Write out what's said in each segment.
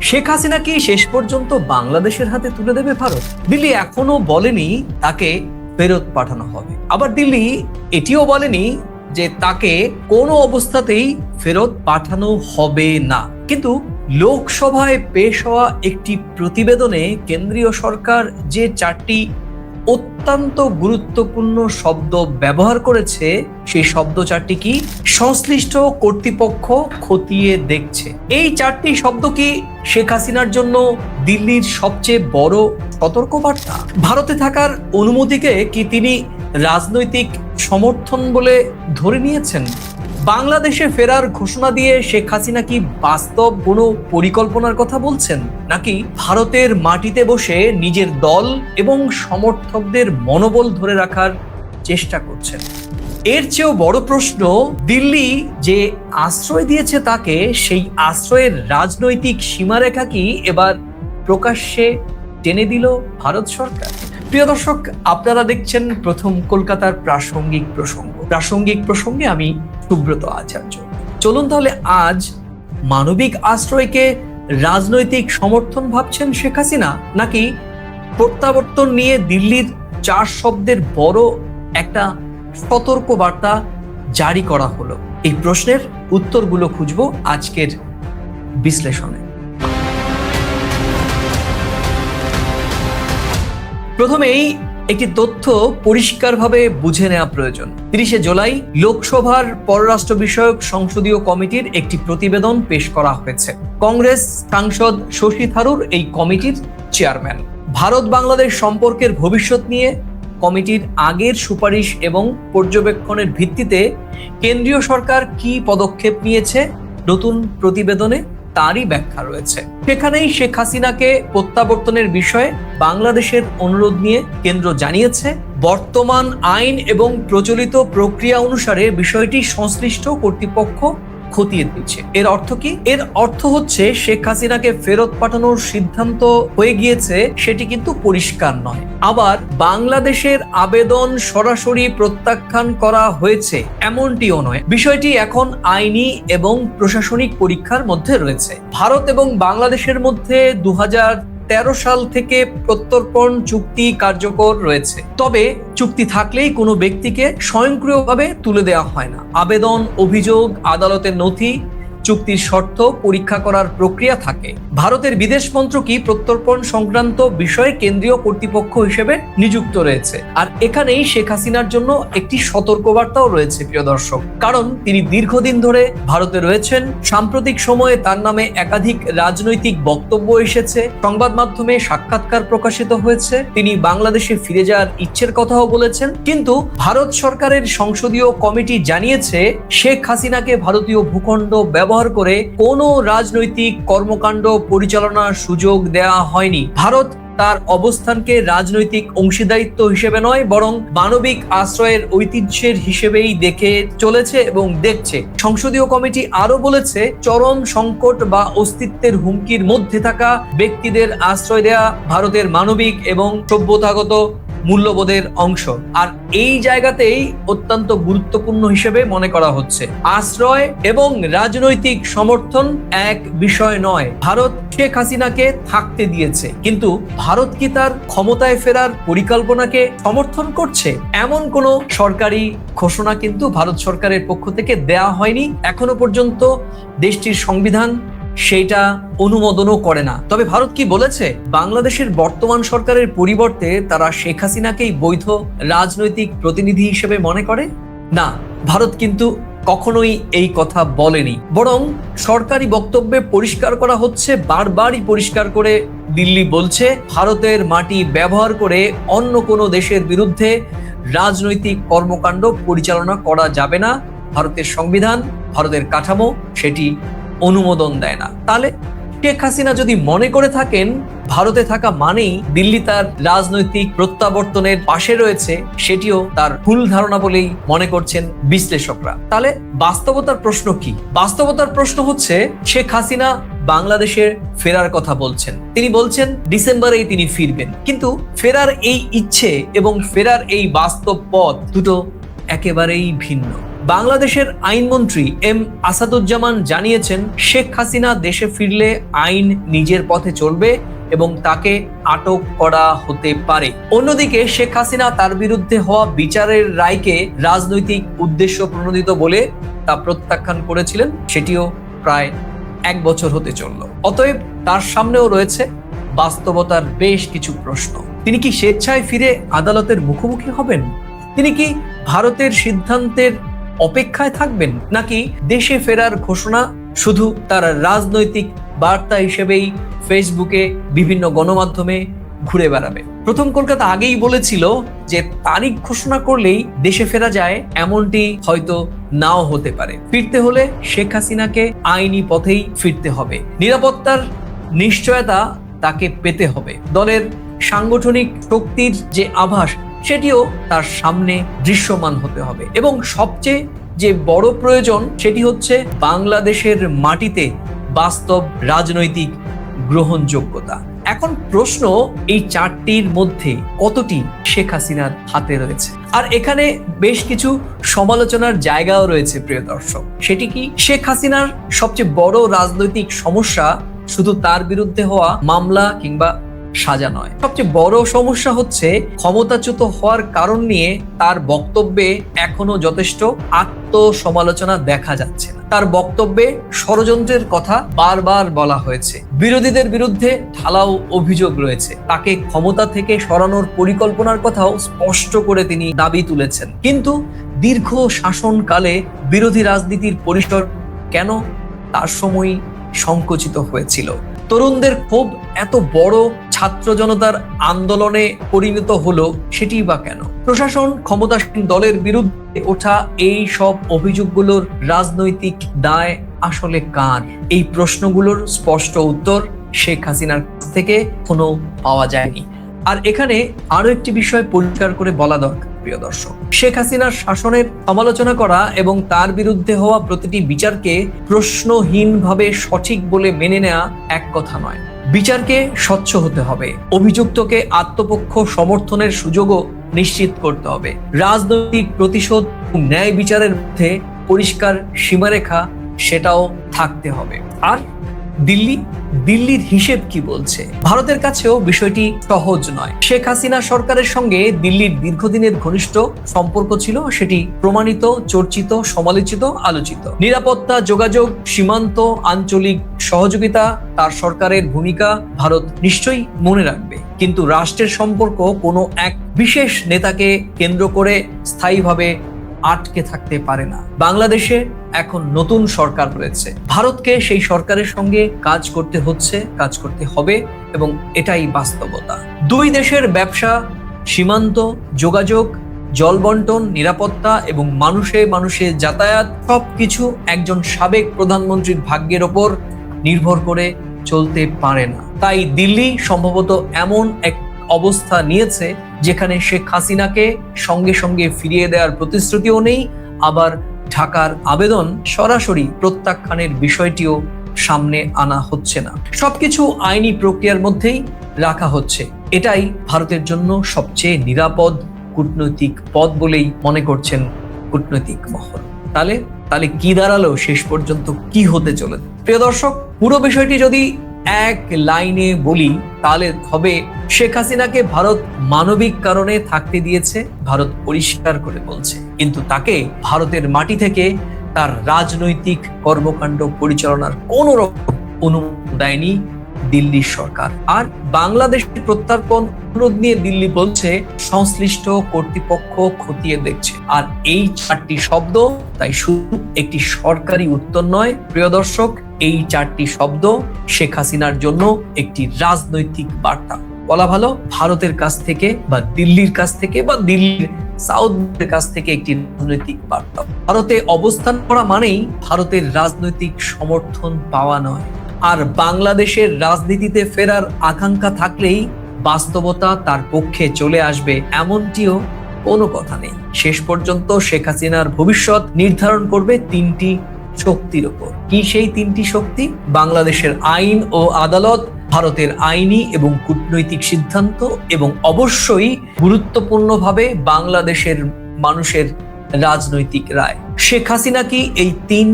শেখ হাসিনা কি শেষ পর্যন্ত বাংলাদেশের হাতে তুলে দেবে ভারত? দিল্লি এখনো বলেনি তাকে ফেরত পাঠানো হবে, আবার দিল্লি এটিও বলেনি যে তাকে কোনো অবস্থাতেই ফেরত পাঠানো হবে না। কিন্তু লোকসভায় পেশ হওয়া একটি প্রতিবেদনে কেন্দ্রীয় সরকার যে 4টি অত্যন্ত গুরুত্বপূর্ণ শব্দ ব্যবহার করেছে, সেই শব্দ 4টি কি? সংশ্লিষ্ট কর্তৃপক্ষ খতিয়ে দেখছে। এই 4টি শব্দ কি শেখ হাসিনার জন্য দিল্লির সবচেয়ে বড় সতর্কবার্তা? ভারতে থাকার অনুমতিকে কি তিনি রাজনৈতিক সমর্থন বলে ধরে নিয়েছেন? বাংলাদেশে ফেরার ঘোষণা দিয়ে শেখ হাসিনা কি বাস্তব কোনো পরিকল্পনার কথা বলছেন, নাকি ভারতের মাটিতে বসে নিজের দল এবং সমর্থকদের মনোবল ধরে রাখার চেষ্টা করছেন? এর চেয়েও বড় প্রশ্ন, দিল্লি যে আশ্রয় দিয়েছে তাকে, সেই আশ্রয়ের রাজনৈতিক সীমারেখা কি এবার প্রকাশ্যে টেনে দিল ভারত সরকার? প্রিয় দর্শক, আপনারা দেখছেন প্রথম কলকাতার প্রাসঙ্গিক প্রসঙ্গে আমি সুব্রত আচার্য। চলুন তাহলে আজ মানবিক আশ্রয়কে রাজনৈতিক সমর্থন ভাবছেন শেখ হাসিনা, নাকি প্রত্যাবর্তন নিয়ে দিল্লির 4 শব্দের বড় একটা সতর্ক বার্তা জারি করা হলো? এই প্রশ্নের উত্তরগুলো খুঁজবো আজকের বিশ্লেষণে। প্রথমেই একটি তথ্য পরিষ্কারভাবে বুঝে নেওয়া প্রয়োজন। 30শে জুলাই লোকসভার পররাষ্ট্র বিষয়ক সংসদীয় কমিটির একটি প্রতিবেদন পেশ করা হয়েছে। কংগ্রেস সাংসদ শশী থারুর এই কমিটির চেয়ারম্যান। ভারত বাংলাদেশ সম্পর্কের ভবিষ্যৎ নিয়ে কমিটির আগের সুপারিশ এবং পর্যবেক্ষণের ভিত্তিতে কেন্দ্রীয় সরকার কি পদক্ষেপ নিয়েছে নতুন প্রতিবেদনে তারই ব্যাখ্যা রয়েছে। সেখানেই শেখ হাসিনাকে প্রত্যাবর্তনের বিষয়ে বাংলাদেশের অনুরোধ নিয়ে কেন্দ্র জানিয়েছে, বর্তমান আইন এবং প্রচলিত প্রক্রিয়া অনুসারে বিষয়টি সংশ্লিষ্ট কর্তৃপক্ষ খতিয়ে দিচ্ছে। এর অর্থ কি? এর অর্থ হচ্ছে শেখ হাসিনাকে ফেরত পাঠানোর সিদ্ধান্ত হয়ে গিয়েছে, সেটি কিন্তু পরিষ্কার নয়। আবার বাংলাদেশের আবেদন সরাসরি প্রত্যাখ্যান করা হয়েছে এমনটিও নয়। বিষয়টি এখন আইনি এবং প্রশাসনিক পরীক্ষার মধ্যে রয়েছে। ভারত এবং বাংলাদেশের মধ্যে 2013 সাল থেকে প্রত্যর্পণ চুক্তি কার্যকর রয়েছে, তবে চুক্তি থাকলেই কোনো ব্যক্তিকে স্বয়ংক্রিয়ভাবে তুলে দেওয়া হয় না। আবেদন, অভিযোগ, আদালতের নথি, চুক্তির শর্ত পরীক্ষা করার প্রক্রিয়া থাকে। ভারতের বিদেশ মন্ত্রকই প্রত্যর্পণ সংক্রান্ত বিষয়ে কেন্দ্রীয় কর্তৃপক্ষ হিসেবে নিযুক্ত রয়েছে। আর এখানেই শেখ হাসিনার জন্য একটি সতর্কবার্তাও রয়েছে প্রিয় দর্শক, কারণ তিনি দীর্ঘদিন ধরে ভারতে রয়েছেন। সাম্প্রতিক সময়ে তার নামে একাধিক রাজনৈতিক বক্তব্য এসেছে, সংবাদ মাধ্যমে সাক্ষাৎকার প্রকাশিত হয়েছে, তিনি বাংলাদেশে ফিরে যাওয়ার ইচ্ছের কথাও বলেছেন। কিন্তু ভারত সরকারের সংসদীয় কমিটি জানিয়েছে, শেখ হাসিনাকে ভারতীয় ভূখণ্ড ব্যবহার করে কোনো রাজনৈতিক কর্মকাণ্ড পরিচালনার সুযোগ দেওয়া হয়নি। ভারত তার অবস্থানকে রাজনৈতিক অংশীদারিত্ব হিসেবে নয়, বরং মানবিক আশ্রয়ের ঐতিহ্যের হিসেবেই দেখে চলেছে এবং দেখছে। সংসদীয় কমিটি আরো বলেছে, চরম সংকট বা অস্তিত্বের হুমকির মধ্যে থাকা ব্যক্তিদের আশ্রয় দেওয়া ভারতের মানবিক এবং সভ্যতাগত মূল্যবোধের অংশ। আর এই জায়গাতেই অত্যন্ত গুরুত্বপূর্ণ হিসেবে মনে করা হচ্ছে। আশ্রয় এবং রাজনৈতিক সমর্থন এক বিষয় নয়। ভারত শেখ হাসিনাকে থাকতে দিয়েছে, কিন্তু ভারত কি তার ক্ষমতায় ফেরার পরিকল্পনাকে সমর্থন করছে? এমন কোনো সরকারি ঘোষণা কিন্তু ভারত সরকারের পক্ষ থেকে দেয়া হয়নি। এখনো পর্যন্ত দেশটির সংবিধান সেইটা অনুমোদনও করে না। তবে ভারত কি বলেছে? বাংলাদেশের বর্তমান সরকারের পরিবর্তে তারা শেখ হাসিনাকেই বৈধ রাজনৈতিক প্রতিনিধি হিসেবে মনে করে না। ভারত কিন্তু কখনোই এই কথা বলেনি, বরং সরকারি বক্তব্যে পরিষ্কার করা হচ্ছে, বারবারই পরিষ্কার করে দিল্লি বলছে, ভারতের মাটি ব্যবহার করে অন্য কোনো দেশের বিরুদ্ধে রাজনৈতিক কর্মকাণ্ড পরিচালনা করা যাবে না। ভারতের সংবিধান, ভারতের কাঠামো সেটি অনুমোদন দেয় না। তাহলে শেখ হাসিনা যদি মনে করে থাকেন ভারতে থাকা মানেই দিল্লি তার রাজনৈতিক প্রত্যাবর্তনের পাশে রয়েছে, সেটিও তার ভুল ধারণা বলেই মনে করছেন বিশ্লেষকরা। তাহলে বাস্তবতার প্রশ্ন কি? বাস্তবতার প্রশ্ন হচ্ছে, শেখ হাসিনা বাংলাদেশে ফেরার কথা বলছেন। তিনি বলছেন ডিসেম্বরেই তিনি ফিরবেন, কিন্তু ফেরার এই ইচ্ছে এবং ফেরার এই বাস্তব পথ দুটো একেবারেই ভিন্ন। বাংলাদেশের আইনমন্ত্রী এম আসাদুজ্জামান জানিয়েছেন, শেখ হাসিনা দেশে ফিরলে আইন নিজের পথে চলবে এবং তাকে আটক করা হতে পারে। অন্যদিকে শেখ হাসিনা তার বিরুদ্ধে হওয়া বিচারের রায়কে রাজনৈতিক উদ্দেশ্য প্রণোদিত বলে তা প্রত্যাখ্যান করেছিলেন, সেটিও প্রায় 1 বছর হতে চলল। অতএব তার সামনেও রয়েছে বাস্তবতার বেশ কিছু প্রশ্ন। তিনি কি স্বেচ্ছায় ফিরে আদালতের মুখোমুখি হবেন? তিনি কি ভারতের সিদ্ধান্তের অপেক্ষায় থাকবেন, নাকি দেশে ফেরার ঘোষণা শুধু তার রাজনৈতিক বার্তা হিসেবেই ফেসবুকে বিভিন্ন গণমাধ্যমে ঘুরে বেড়াবে? প্রথম কলকাতা আগেই বলেছিল যে তারিখ ঘোষণা করলেই দেশে ফেরা যায়, এমনটি হয়তো নাও হতে পারে। ফিরতে হলে শেখ হাসিনাকে আইনি পথেই ফিরতে হবে। নিরাপত্তার নিশ্চয়তা তাকে পেতে হবে। দলের সাংগঠনিক শক্তির যে আভাস, সেটিও তার সামনে দৃশ্যমান হতে হবে। এবং সবচেয়ে যে বড় প্রয়োজন, সেটি হচ্ছে বাংলাদেশের মাটিতে বাস্তব রাজনৈতিক গ্রহণযোগ্যতা। এখন প্রশ্ন, এই 4টির মধ্যে কতটি শেখ হাসিনার হাতে রয়েছে? আর এখানে বেশ কিছু সমালোচনার জায়গাও রয়েছে প্রিয় দর্শক। সেটি কি, শেখ হাসিনার সবচেয়ে বড় রাজনৈতিক সমস্যা শুধু তার বিরুদ্ধে হওয়া মামলা কিংবা সাজা নয়। সবচেয়ে বড় সমস্যা হচ্ছে ক্ষমতাচ্যুত হওয়ার কারণ নিয়ে তার বক্তব্যে এখনো যথেষ্ট আত্মসমালোচনা দেখা যাচ্ছে না। তার বক্তব্যে ষড়যন্ত্রের কথা বারবার বলা হয়েছে, বিরোধীদের বিরুদ্ধে ঢালাও অভিযোগ রয়েছে, তাকে ক্ষমতা থেকে সরানোর পরিকল্পনার কথাও স্পষ্ট করে তিনি দাবি তুলেছেন। কিন্তু দীর্ঘ শাসনকালে বিরোধী রাজনীতির পরিসর কেন তার সময় সংকুচিত হয়েছিল? তরুণদের ক্ষোভ এত বড় ছাত্র জনতার আন্দোলনে পরিণত হলো, সেটি বা কেন? প্রশাসন, ক্ষমতাসীন দলের বিরুদ্ধে ওঠা এই সব অভিযোগগুলোর রাজনৈতিক দায় আসলে কার? এই প্রশ্নগুলোর স্পষ্ট উত্তর শেখ হাসিনার কাছ থেকে কোনো পাওয়া যায়নি। আর এখানে আরো একটি বিষয় পরিষ্কার করে বলা দরকার প্রিয় দর্শক, শেখ হাসিনার শাসনের সমালোচনা করা এবং তার বিরুদ্ধে হওয়া প্রতিটি বিচারকে প্রশ্নহীনভাবে সঠিক বলে মেনে নেওয়া এক কথা নয়। বিচারকে স্বচ্ছ হতে হবে, অভিযুক্তকে আত্মপক্ষ সমর্থনের সুযোগও নিশ্চিত করতে হবে। রাজনৈতিক প্রতিশোধ ও ন্যায় বিচারের মধ্যে পরিষ্কার সীমারেখা, সেটাও থাকতে হবে। আর দিল্লির হিসেব কি বলছে? ভারতের কাছেও বিষয়টি সহজ নয়। শেখ হাসিনা সরকারের সঙ্গে দিল্লির দীর্ঘদিনের ঘনিষ্ঠ সম্পর্ক ছিল, সেটি প্রমাণিত, চর্চিত, সমালোচিত, আলোচিত। নিরাপত্তা, যোগাযোগ, সীমান্ত, আঞ্চলিক সহযোগিতা, তার সরকারের ভূমিকা ভারত নিশ্চয়ই মনে রাখবে। কিন্তু রাষ্ট্রের সম্পর্ক কোনো এক বিশেষ নেতাকে কেন্দ্র করে স্থায়ীভাবে আটকে থাকতে পারে না। বাংলাদেশে এখন নতুন সরকার রয়েছে, ভারতকে সেই সরকারের সঙ্গে কাজ করতে হচ্ছে, কাজ করতে হবে, এবং এটাই বাস্তবতা। দুই দেশের ব্যবসা, সীমান্ত, যোগাযোগ, জল বন্টন, নিরাপত্তা এবং মানুষে যাতায়াত, সবকিছু একজন সাবেক প্রধানমন্ত্রীর ভাগ্যের ওপর নির্ভর করে চলতে পারে না। তাই দিল্লি সম্ভবত এমন এক অবস্থা নিয়েছে যেখানে শেখ হাসিনাকে সঙ্গে সঙ্গে ফিরিয়ে দেওয়ার প্রতিশ্রুতিও নেই, আবার ঢাকার আবেদন সরাসরি প্রত্যাখ্যানের বিষয়টিও সামনে আনা হচ্ছে না। সবকিছু আইনি প্রক্রিয়ার মধ্যেই রাখা হচ্ছে। এটাই ভারতের জন্য সবচেয়ে নিরাপদ কূটনৈতিক পথ বলেই মনে করছেন কূটনৈতিক মহল। তাহলে কি দাঁড়ালো শেষ পর্যন্ত, কি হতে চলেছে? প্রিয় দর্শক, পুরো বিষয়টি যদি এক লাইনে বলি তাহলে হবে, শেখ হাসিনাকে ভারত মানবিক কারণে থাকতে দিয়েছে, ভারত পরিষ্কার করে বলছে, কিন্তু তাকে ভারতের মাটি থেকে তার রাজনৈতিক কর্মকাণ্ড পরিচালনার কোন রকম অনুমতি দেয়নি দিল্লির সরকার। আর বাংলাদেশের প্রত্যর্পণ অনুরোধ নিয়ে দিল্লি বলছে সংশ্লিষ্ট কর্তৃপক্ষ খতিয়ে দেখছে। আর এই 4টি শব্দ তাই শুধু একটি সরকারি উত্তর নয় প্রিয় দর্শক, এই 4টি শব্দ শেখ হাসিনার জন্য একটি রাজনৈতিক বার্তা। বলা ভালো, ভারতের কাছ থেকে বা দিল্লির কাছ থেকে বা দিল্লির সাউথের কাছ থেকে একটি রাজনৈতিক বার্তা। ভারতে অবস্থান করা মানেই ভারতের রাজনৈতিক সমর্থন পাওয়া নয়। আর বাংলাদেশের রাজনীতিতে ফেরার আকাঙ্ক্ষা থাকলেই বাস্তবতা তার পক্ষে চলে আসবে, এমনটিও কোনো কথা নেই। শেষ পর্যন্ত শেখ হাসিনার ভবিষ্যৎ নির্ধারণ করবে 3টি শক্তির উপর। কি সেই 3টি শক্তি? বাংলাদেশের আইন ও আদালত, ভারতের আইনি এবং কূটনৈতিক সিদ্ধান্ত, এবং অবশ্যই গুরুত্বপূর্ণভাবে বাংলাদেশের মানুষের রাজনৈতিক রায়। শেখ হাসিনা কি এই 3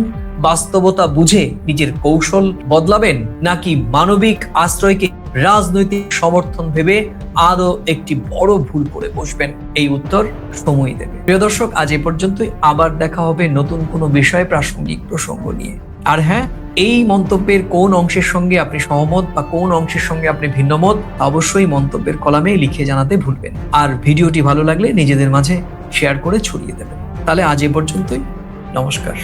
বাস্তবতা বুঝে নিজের কৌশল বদলাবেন, নাকি মানবিক আশ্রয়কে রাজনৈতিক সমর্থন ভেবে আরো একটি বড় ভুল করে বসবেন? এই উত্তর সময় দেবে। প্রিয় দর্শক, আজ এ পর্যন্তই। আবার দেখা হবে নতুন কোনো বিষয়, প্রাসঙ্গিক প্রসঙ্গ নিয়ে। আর হ্যাঁ, এই মন্তব্যের কোন অংশের সঙ্গে আপনি সহমত বা কোন অংশের সঙ্গে আপনি ভিন্নমত, অবশ্যই মন্তব্যের কলামে লিখে জানাতে ভুলবেন। আর ভিডিওটি ভালো লাগলে নিজেদের মাঝে শেয়ার করে ছড়িয়ে দেবেন। তাহলে আজ এ পর্যন্তই। নমস্কার।